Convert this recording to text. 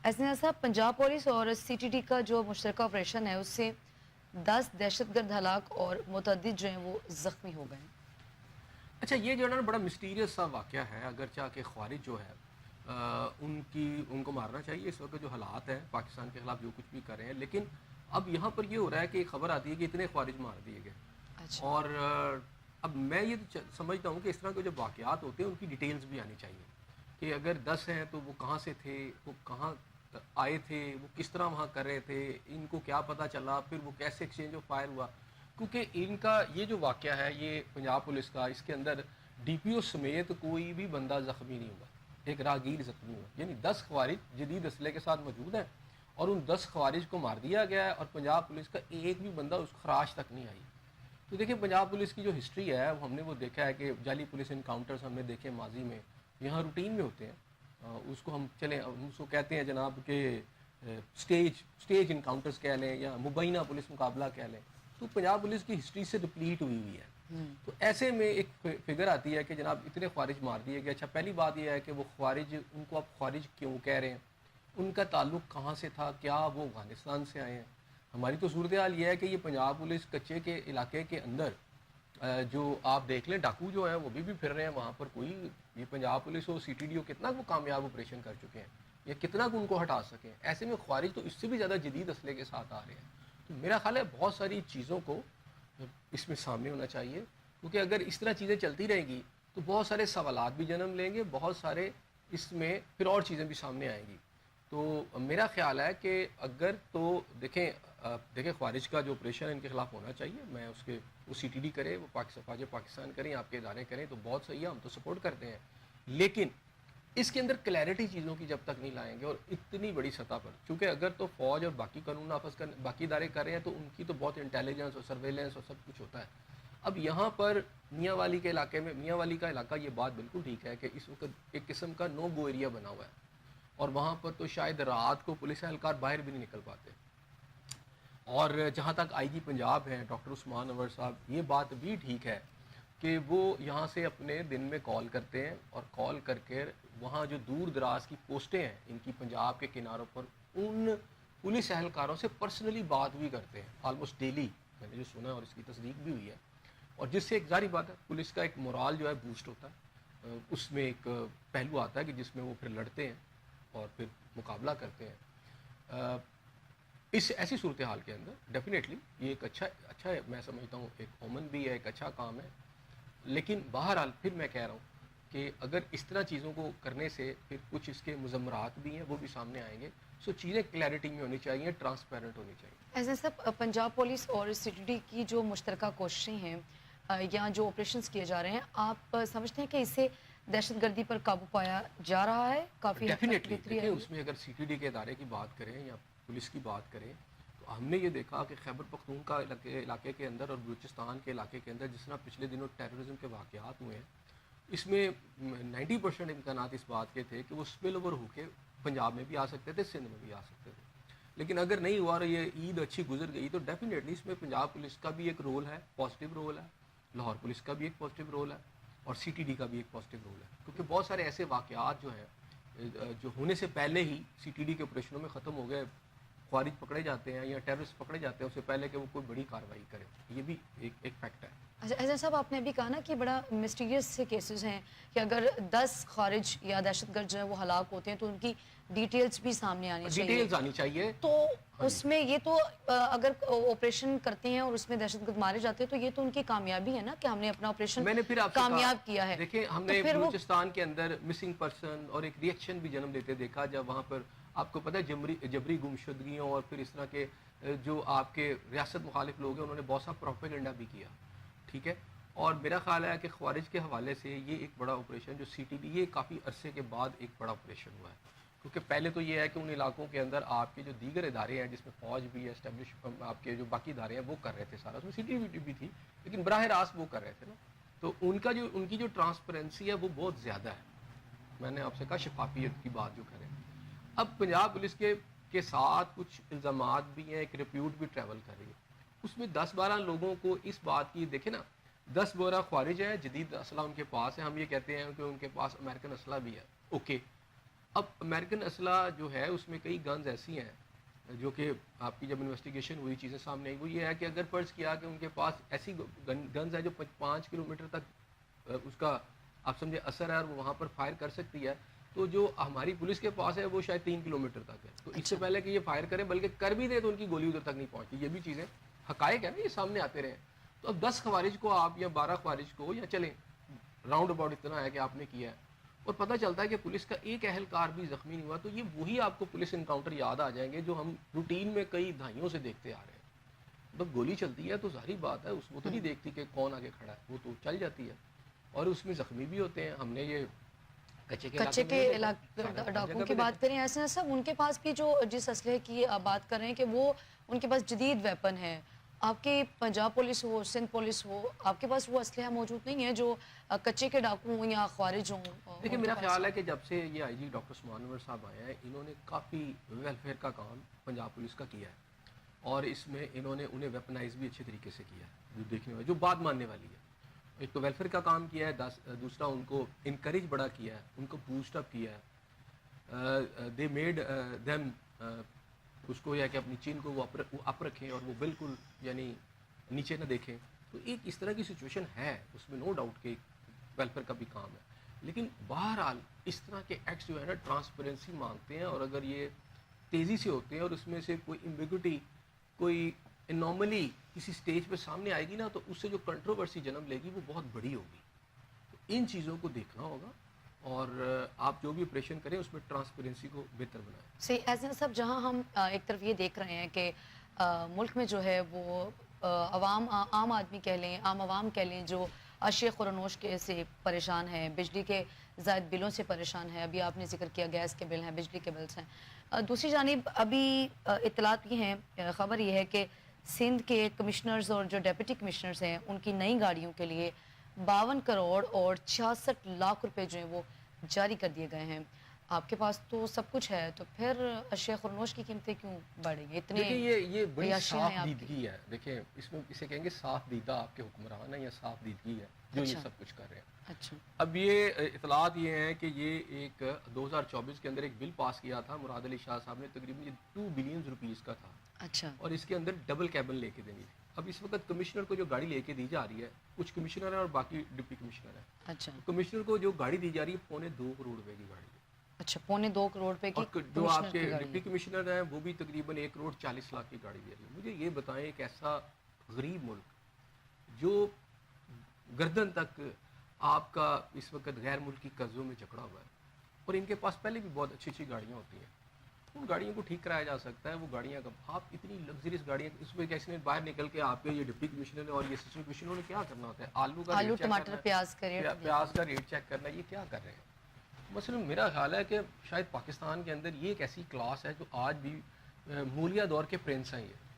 ऐसे साहब, पंजाब पुलिस और सीटीडी का जो मुश्तरका ऑपरेशन है उससे 10 दहशतगर्द हलाक और मुतअद्दिद जो हैं वो ज़ख्मी हो गए हैं। अच्छा, ये जो है ना बड़ा मिस्टीरियस सा वाक़या है। अगरचे कि ख़वारिज जो है उनको मारना चाहिए इस वक्त जो हालात हैं पाकिस्तान के ख़िलाफ़ जो कुछ भी कर रहे हैं, लेकिन अब यहाँ पर ये हो रहा है कि खबर आती है कि इतने ख़वारिज मार दिए गए। अच्छा। और अब मैं ये समझता हूँ कि इस तरह के जो वाक़यात होते हैं उनकी डिटेल्स भी आनी चाहिए कि अगर 10 हैं तो वो कहाँ से थे, वो कहाँ आए थे, वो किस तरह वहाँ कर रहे थे, इनको क्या पता चला, फिर वो कैसे एक्सचेंज ऑफ फायर हुआ। क्योंकि इनका ये जो वाक़या है ये पंजाब पुलिस का, इसके अंदर डीपीओ समेत कोई भी बंदा ज़ख्मी नहीं हुआ, एक राहगीर ज़ख्मी हुआ। यानी 10 ख़वारिज जदीद असले के साथ मौजूद हैं और उन 10 ख़वारिज को मार दिया गया है और पंजाब पुलिस का एक भी बंदा उस खराश तक नहीं आई। तो देखिए, पंजाब पुलिस की जो हिस्ट्री है हमने वो देखा है कि जाली पुलिस इनकाउंटर्स हमने देखे माजी में, यहाँ रूटीन में होते हैं। उसको हम उसको कहते हैं जनाब के स्टेज इनकाउंटर्स कह लें या मुबैना पुलिस मुकाबला कह लें। तो पंजाब पुलिस की हिस्ट्री से रिप्लीट हुई हुई है। तो ऐसे में एक फिगर आती है कि जनाब इतने ख्वारिज मार दिए गए। अच्छा, पहली बात यह है कि वो ख्वारिज, उनको आप ख्वारिज क्यों कह रहे हैं, उनका ताल्लुक कहाँ से था, क्या वो अफगानिस्तान से आए हैं। हमारी तो सूरत हाल ये है कि ये पंजाब पुलिस कच्चे के इलाके के अंदर जो आप देख लें डाकू जो हैं वो भी फिर रहे हैं वहाँ पर। कोई ये पंजाब पुलिस और सीटीडी कितना वो कामयाब ऑपरेशन कर चुके हैं या कितना को उनको हटा सकें। ऐसे में ख्वारिज तो इससे भी ज़्यादा जदीद असले के साथ आ रहे हैं। तो मेरा ख्याल है बहुत सारी चीज़ों को इसमें सामने होना चाहिए, क्योंकि अगर इस तरह चीज़ें चलती रहेंगी तो बहुत सारे सवालात भी जन्म लेंगे, बहुत सारे इसमें फिर और चीज़ें भी सामने आएंगी। तो मेरा ख्याल है कि अगर तो देखें ख्वारिज का जो ऑपरेशन है इनके खिलाफ होना चाहिए। मैं उसके वो सीटीडी करे, वो पाकिस्तान करें, आपके इदारे करें तो बहुत सही है, हम तो सपोर्ट करते हैं। लेकिन इसके अंदर क्लैरिटी चीज़ों की जब तक नहीं लाएंगे और इतनी बड़ी सतह पर, क्योंकि अगर तो फ़ौज और बाकी कानून आपस कर बाकी इदारे कर रहे हैं तो उनकी तो बहुत इंटेलिजेंस और सर्वेलेंस और सब कुछ होता है। अब यहाँ पर मियाँ वाली के इलाके में, मियाँ वाली का इलाका, ये बात बिल्कुल ठीक है कि इस वक्त एक किस्म का नो गो एरिया बना हुआ है और वहाँ पर तो शायद रात को पुलिस एहलकार बाहर भी नहीं निकल पाते। और जहाँ तक आईजी पंजाब हैं डॉक्टर उस्मान अनवर साहब, ये बात भी ठीक है कि वो यहाँ से अपने दिन में कॉल करते हैं और कॉल करके वहाँ जो दूर दराज की पोस्टें हैं इनकी पंजाब के किनारों पर, उन पुलिस एहलकारों से पर्सनली बात भी करते हैं ऑलमोस्ट डेली। मैंने जो सुना है और इसकी तस्दीक भी हुई है, और जिससे एक जारी बात है पुलिस का एक मोराल जो है बूस्ट होता है। उसमें एक पहलू आता है कि जिसमें वो फिर लड़ते हैं और फिर मुकाबला करते हैं। इस ऐसी सूरत हाल के अंदर डेफिनेटली ये एक अच्छा है, मैं समझता हूँ एक ओमन भी है, एक अच्छा काम है। लेकिन बहरहाल फिर मैं कह रहा हूँ कि अगर इस तरह चीज़ों को करने से फिर कुछ इसके मुज़म्मरात भी हैं वो भी सामने आएंगे। सो चीज़ें क्लैरिटी में होनी चाहिए, ट्रांसपेरेंट होनी चाहिए। ऐसे सब, पंजाब पुलिस और सीटीडी की जो मुश्तरका कोशिशें हैं या जो ऑपरेशंस किए जा रहे हैं, आप समझते हैं कि इससे दहशतगर्दी पर काबू पाया जा रहा है? काफ़ी डेफिनेटली देखिए, उसमें अगर सीटीडी के इदारे की बात करें या पुलिस की बात करें तो हमने ये देखा कि खैबर पख्तूनख्वा इलाके के अंदर और बलूचिस्तान के इलाके के अंदर जिस तरह पिछले दिनों टेररिज्म के वाक़यात हुए हैं, इसमें 90% इम्कानात इस बात के थे कि वो स्पिल ओवर होकर पंजाब में भी आ सकते थे, सिंध में भी आ सकते थे। लेकिन अगर नहीं हुआ और ये ईद अच्छी गुजर गई तो डेफिनेटली इसमें पंजाब पुलिस का भी एक रोल है, पॉजिटिव रोल है, लाहौर पुलिस का भी एक पॉजिटिव रोल है और सीटीडी का भी एक पॉजिटिव रोल है। क्योंकि बहुत सारे ऐसे वाक़यात जो हैं जो होने से पहले ही सीटीडी के ऑपरेशनों में ख़त्म हो गए, ख्वारिज पकड़े जाते हैं या टेररिस्ट पकड़े जाते हैं उससे पहले कि वो कोई बड़ी कार्रवाई करे। ये भी एक फैक्ट है। अच्छा, ऐसा साहब, आपने अभी कहा ना कि बड़ा मिस्टीरियस से केसेस हैं कि अगर 10 खारिज या दहशतगर्द जो है वो हलाक होते हैं तो उनकी डिटेल्स भी सामने आनी चाहिए। डिटेल्स आनी चाहिए तो उसमें ये तो अगर ऑपरेशन करते हैं और उसमें दहशतगर्द मारे जाते हैं तो ये तो उनकी कामयाबी है ना कि हमने अपना ऑपरेशन मैंने फिर कामयाब किया है। देखिए, हमने तो बलूचिस्तान के अंदर मिसिंग पर्सन और एक रिएक्शन भी जन्म लेते देखा, जब वहाँ पर आपको पता है जबरी गुमशुदगियों और फिर इस तरह के जो आपके रियासत मुखालिफ लोग हैं उन्होंने बहुत सा प्रोपेगेंडा भी किया, ठीक है। और मेरा ख्याल है कि ख्वारिज के हवाले से ये एक बड़ा ऑपरेशन जो सीटीडी, ये काफ़ी अरसे के बाद एक बड़ा ऑपरेशन हुआ है। क्योंकि पहले तो ये है कि उन इलाकों के अंदर आपके जो दीगर इदारे हैं जिसमें फ़ौज भी एस्टेब्लिश, आपके जो बाकी इदारे हैं वो कर रहे थे सारा, उसमें सीटीडी भी थी लेकिन बराह रास्त वो कर रहे थे ना। तो उनकी जो ट्रांसपेरेंसी है वो बहुत ज़्यादा है। मैंने आपसे कहा शफाफियत की बात जो करें। अब पंजाब पुलिस के साथ कुछ इल्ज़ामात भी हैं, एक रिप्यूट भी ट्रैवल कर रही है, उसमें 10-12 लोगों को इस बात की, देखे ना 10 बोरा ख्वारिज है, जदीद असला उनके पास है, हम ये कहते हैं कि उनके पास अमेरिकन असला भी है, ओके। اب امریکن اسلحہ جو ہے اس میں کئی گنز ایسی ہیں جو کہ آپ کی جب انویسٹیگیشن ہوئی چیزیں سامنے آئی وہ یہ ہے کہ اگر فرض کیا کہ ان کے پاس ایسی گنز ہے جو 5 کلومیٹر تک اس کا آپ سمجھے اثر ہے اور وہ وہاں پر فائر کر سکتی ہے، تو جو ہماری پولیس کے پاس ہے وہ شاید 3 کلومیٹر تک ہے، تو اس سے پہلے کہ یہ فائر کریں بلکہ کر بھی دیں تو ان کی گولی ادھر تک نہیں پہنچتی. یہ بھی چیزیں حقائق ہے نا، یہ سامنے آتے رہے. تو اب 10 خوارج کو آپ یا 12 خوارج کو یا چلیں راؤنڈ اباؤٹ اتنا ہے کہ آپ نے کیا ہے اور پتہ چلتا ہے کہ پولیس کا ایک اہلکار بھی زخمی نہیں ہوا، تو یہ وہی آپ کو پولیس انکاؤنٹر یاد آ جائیں گے جو ہم روٹین میں کئی دہائیوں سے دیکھتے آ رہے ہیں. جب گولی چلتی ہے تو ظاہری بات ہے وہ تو نہیں دیکھتی کہ کون آگے کھڑا ہے، وہ تو چل جاتی ہے اور اس میں زخمی بھی ہوتے ہیں. ہم نے یہ کچے کے ڈاکوؤں کی بات کریں ایسے سب ان کے پاس بھی جو جس اسلحے کی بات کر رہے ہیں کہ وہ ان کے پاس جدید ویپن ہے. آپ کی پنجاب پولیس ہو، سندھ پولیس ہو، آپ کے پاس وہ اسلحہ موجود نہیں ہے جو کچے کے ڈاکو ہوں یا خوارج ہوں؟ دیکھیں میرا خیال ہے کہ جب سے یہ آئی جی ڈاکٹر عثمان انور صاحب آئے ہیں انہوں نے کافی ویلفیئر کا کام پنجاب پولیس کا کیا ہے اور اس میں انہوں نے انہیں ویپنائز بھی اچھے طریقے سے کیا ہے، جو دیکھنے میں جو بات ماننے والی ہے. ایک تو ویلفیئر کا کام کیا ہے، دوسرا ان کو انکریج بڑا کیا ہے، ان کو بوسٹ اپ کیا ہے. دے میڈ دیم اس کو یہ کہ اپنی چین کو وہ اپ رکھیں اور وہ بالکل یعنی نیچے نہ دیکھیں. تو ایک اس طرح کی سچویشن ہے، اس میں نو ڈاؤٹ کہ ویلفیئر کا بھی کام ہے. لیکن بہرحال اس طرح کے ایکٹس جو ہے نا ٹرانسپیرنسی مانگتے ہیں اور اگر یہ تیزی سے ہوتے ہیں اور اس میں سے کوئی ایمبیگوٹی کوئی انارملی کسی سٹیج پہ سامنے آئے گی نا تو اس سے جو کنٹروورسی جنم لے گی وہ بہت بڑی ہوگی. تو ان چیزوں کو دیکھنا ہوگا اور آپ جو بھی آپریشن کریں اس میں ٹرانسپیرنسی کو بہتر بنائیں. صحیح. ایسے سب جہاں ہم ایک طرف یہ دیکھ رہے ہیں کہ ملک میں جو ہے وہ عوام عام آدمی کہہ لیں، عام عوام کہہ لیں جو اشیاء خورنوش کے سے پریشان ہیں، بجلی کے زائد بلوں سے پریشان ہے. ابھی آپ نے ذکر کیا گیس کے بل ہیں، بجلی کے بلز ہیں. دوسری جانب ابھی اطلاعات یہ ہیں، خبر یہ ہے کہ سندھ کے کمشنرز اور جو ڈیپٹی کمشنرز ہیں ان کی نئی گاڑیوں کے لیے 52 کروڑ اور 66 لاکھ روپے جو ہیں وہ جاری کر دیے گئے ہیں. آپ کے پاس تو سب کچھ ہے تو پھر اشیاء خورنوش کی قیمتیں کیوں بڑھیں گی؟ اتنے دیکھیں یہ بڑی عیاشیاں ہیں صاف آپ کی. دیدگی ہے. دیکھیں اس میں اسے کہیں گے صاف دیدہ آپ کے حکمران ہیں یا صاف دیدگی ہے جو یہ سب کچھ کر رہے ہیں. اچھا. اب یہ اطلاعات یہ ہیں کہ یہ ایک 2024 کے اندر ایک بل پاس کیا تھا مراد علی شاہ صاحب نے، تقریباً یہ 2 بلین روپیز کا تھا. اچھا. اور اس کے اندر ڈبل کیبن لے کے دینی تھی. اب اس وقت کمشنر کو جو گاڑی لے کے دی جا رہی ہے، کچھ کمشنر ہیں اور باقی ڈپٹی کمشنر ہیں. اچھا. کمشنر کو جو گاڑی دی جا رہی ہے 2.25 کروڑ روپے کی گاڑی ہے. اچھا. 2.25 کروڑ روپے کی جو آپ کے ڈپٹی کمشنر ہیں وہ بھی تقریباً 1 کروڑ 40 لاکھ کی گاڑی دے رہی ہے. مجھے یہ بتائیں ایک ایسا غریب ملک جو گردن تک آپ کا اس وقت غیر ملکی قرضوں میں جکڑا ہوا ہے اور ان کے پاس پہلے بھی بہت اچھی اچھی گاڑیاں ہوتی ہیں، ان گاڑیوں کو ٹھیک کرایا جا سکتا ہے. وہ گاڑیاں کب آپ اتنی لگژریس گاڑیاں اس میں کیسے باہر نکل کے آپ کے یہ ڈپٹی کمشنر اور یہ اسسٹنٹ کمشنر نے کیا کرنا ہوتا ہے؟ آلو ٹماٹر پیاز کا ریٹ چیک کرنا. یہ کیا کر رہے ہیں؟ مثلا میرا خیال ہے کہ شاید پاکستان کے اندر یہ ایک ایسی کلاس ہے جو آج بھی مولیہ دور کے پرنس ہیں. یہ